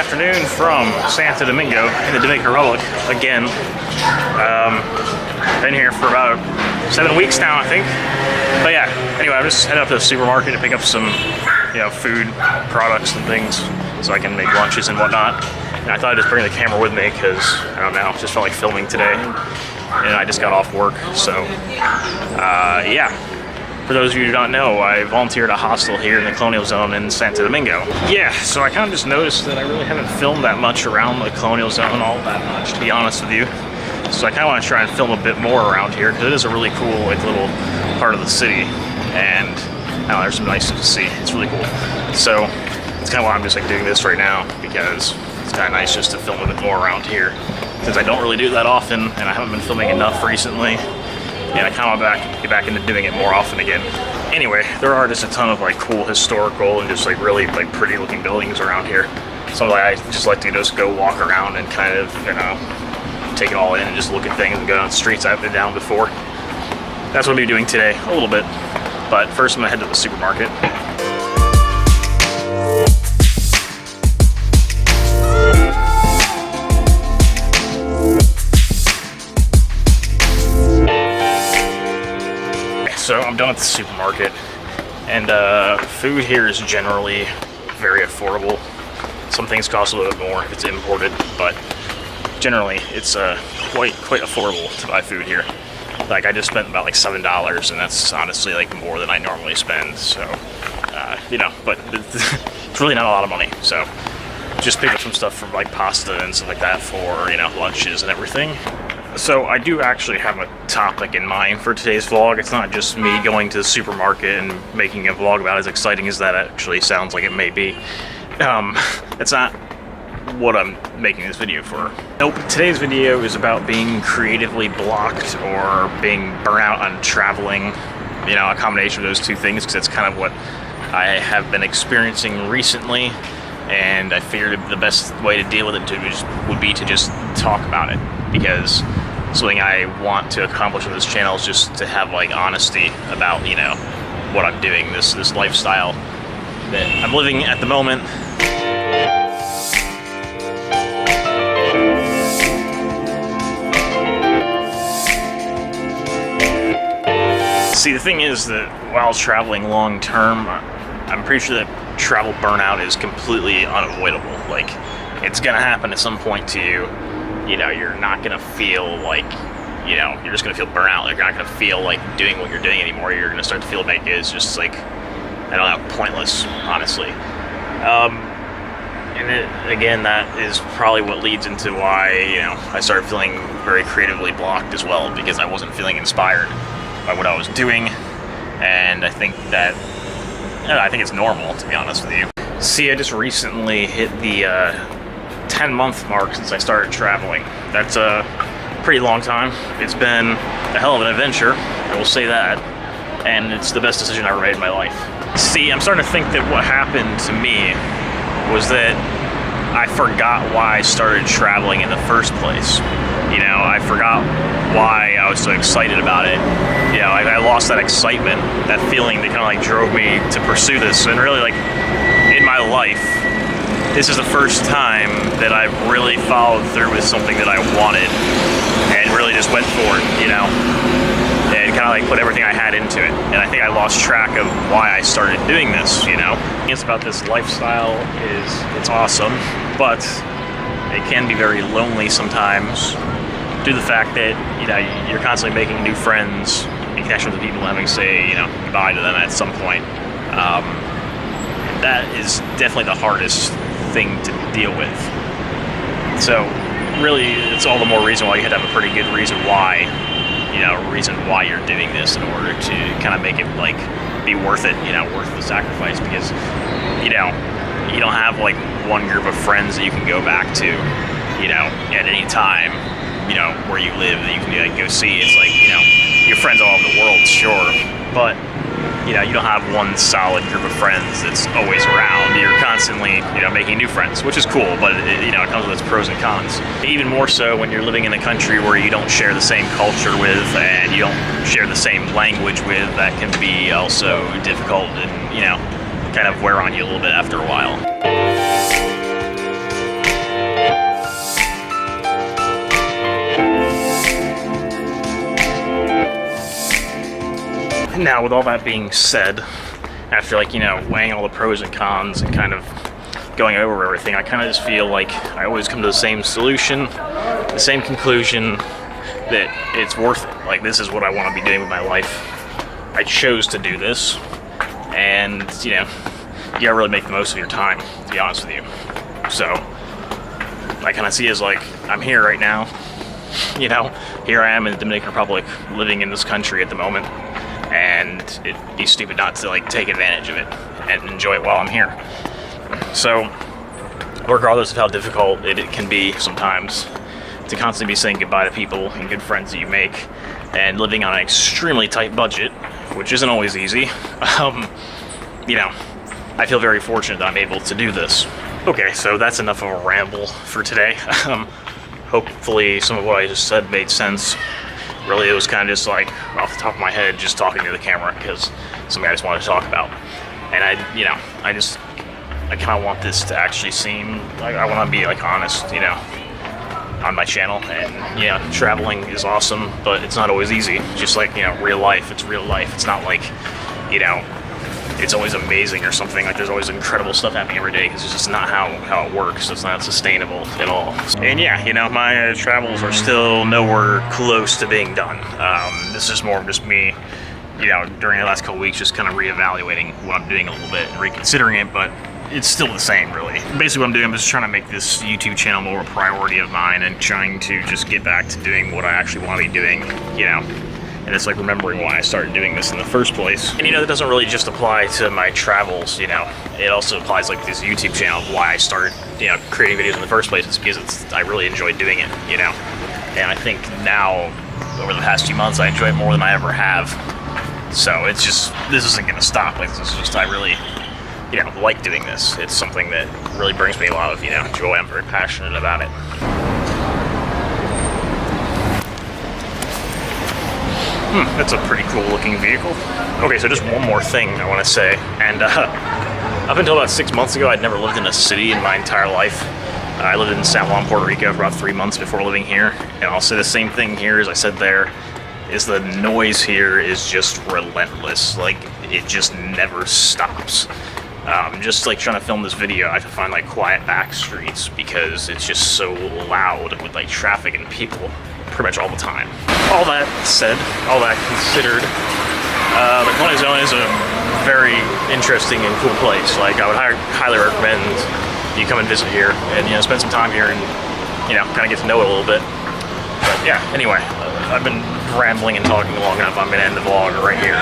afternoon from Santo Domingo in the Dominican Republic again. Been here for about 7 weeks now, I think. But yeah, anyway, I'm just heading up to the supermarket to pick up some, food products and things so I can make lunches and whatnot. And I thought I'd just bring the camera with me because, I don't know, just felt like filming today. And I just got off work, so yeah. For those of you who don't know, I volunteered at a hostel here in the Colonial Zone in Santo Domingo. Yeah, so I kind of just noticed that I really haven't filmed that much around the Colonial Zone all that much, to be honest with you. So I kind of want to try and film a bit more around here because it is a really cool, little part of the city, and I don't know, there's some nice stuff to see. It's really cool. So it's kind of why I'm just doing this right now, because it's kind of nice just to film a bit more around here, since I don't really do that often, and I haven't been filming enough recently. And I kind of want to get back into doing it more often again. Anyway, there are just a ton of cool historical and just really pretty looking buildings around here. So I just like to just go walk around and kind of take it all in and just look at things and go down the streets I've been down before. That's what I'll be doing today, a little bit. But first I'm gonna head to the supermarket. So I'm done at the supermarket, and food here is generally very affordable. Some things cost a little bit more if it's imported, but generally it's quite affordable to buy food here. I just spent about $7, and that's honestly more than I normally spend. So but it's really not a lot of money. So just pick up some stuff from pasta and stuff like that for lunches and everything. So I do actually have a topic in mind for today's vlog. It's not just me going to the supermarket and making a vlog about it, as exciting as that actually sounds like it may be. That's not what I'm making this video for. Nope, today's video is about being creatively blocked or being burnt out on traveling. A combination of those two things, because that's kind of what I have been experiencing recently. And I figured the best way to deal with it would be to just talk about it, because something I want to accomplish on this channel is just to have honesty about what I'm doing, this lifestyle that I'm living at the moment. See, the thing is that while traveling long term, I'm pretty sure that travel burnout is completely unavoidable. It's gonna happen at some point to you. You're not gonna feel you're just gonna feel burnt out. You're not gonna feel doing what you're doing anymore. You're gonna start to feel it's just I don't know, pointless, honestly. Again, that is probably what leads into why I started feeling very creatively blocked as well, because I wasn't feeling inspired by what I was doing, and I think that. I think it's normal, to be honest with you. See, I just recently hit the 10-month mark since I started traveling. That's a pretty long time. It's been a hell of an adventure, I will say that, and it's the best decision I ever made in my life. See, I'm starting to think that what happened to me was that I forgot why I started traveling in the first place. I forgot why I was so excited about it. I lost that excitement, that feeling that kind of drove me to pursue this. And really, in my life, this is the first time that I've really followed through with something that I wanted and really just went for it, and kind of put everything I had into it. And I think I lost track of why I started doing this. It's about this lifestyle it's awesome, but it can be very lonely sometimes, due to the fact that you're constantly making new friends, in connection with the people, having to say goodbye to them at some point. That is definitely the hardest thing to deal with. So really, it's all the more reason why you had to have a pretty good reason why you're doing this, in order to kind of make it be worth it, worth the sacrifice, because you don't have one group of friends that you can go back to at any time where you live that you can go see. It's your friends all over the world, sure, but you don't have one solid group of friends that's always around. You're constantly making new friends, which is cool, but it comes with its pros and cons. Even more so when you're living in a country where you don't share the same culture with, and you don't share the same language with. That can be also difficult, and kind of wear on you a little bit after a while. Now, with all that being said, after like, you know, weighing all the pros and cons and kind of going over everything, I kind of just feel like I always come to the same solution, the same conclusion, that it's worth it. Like, this is what I want to be doing with my life. I chose to do this, and, you know, you gotta really make the most of your time, to be honest with you. So, I kind of see it as like, I'm here right now, you know, here I am in the Dominican Republic, living in this country at the moment, and it'd be stupid not to like take advantage of it and enjoy it while I'm here. So, regardless of how difficult it can be sometimes to constantly be saying goodbye to people and good friends that you make, and living on an extremely tight budget, which isn't always easy, you know, I feel very fortunate that I'm able to do this. Okay, so that's enough of a ramble for today. Hopefully some of what I just said made sense. Really, it was kind of just like off the top of my head, just talking to the camera because something I just wanted to talk about. And I kind of want this to actually seem like I want to be like honest, you know, on my channel. And, you know, traveling is awesome, but it's not always easy. Just like, you know, real life, it's real life. It's not like, you know, it's always amazing or something. Like, there's always incredible stuff happening every day, because it's just not how it works. It's not sustainable at all. And yeah, you know, my travels are still nowhere close to being done. This is more of just me, you know, during the last couple weeks, just kind of reevaluating what I'm doing a little bit and reconsidering it, but it's still the same, really. Basically what I'm doing, I'm just trying to make this YouTube channel more a priority of mine and trying to just get back to doing what I actually want to be doing, you know. And it's like remembering why I started doing this in the first place. And, you know, that doesn't really just apply to my travels, you know. It also applies like this YouTube channel, why I started, you know, creating videos in the first place. It's because I really enjoy doing it, you know. And I think now, over the past few months, I enjoy it more than I ever have. So it's just, this isn't gonna stop. Like, this is just, I really, you know, like doing this. It's something that really brings me a lot of, you know, joy. I'm very passionate about it. That's a pretty cool looking vehicle. Okay, so just one more thing I want to say. And up until about 6 months ago, I'd never lived in a city in my entire life. I lived in San Juan, Puerto Rico for about 3 months before living here. And I'll say the same thing here as I said there, is the noise here is just relentless. Like, it just never stops. Just like trying to film this video, I have to find like quiet back streets because it's just so loud with like traffic and people pretty much all the time. All that said, all that considered, the Planet Zone is a very interesting and cool place. Like, I would highly recommend you come and visit here and, you know, spend some time here and, you know, kind of get to know it a little bit. But yeah, anyway, I've been rambling and talking long enough. I'm gonna end the vlog right here.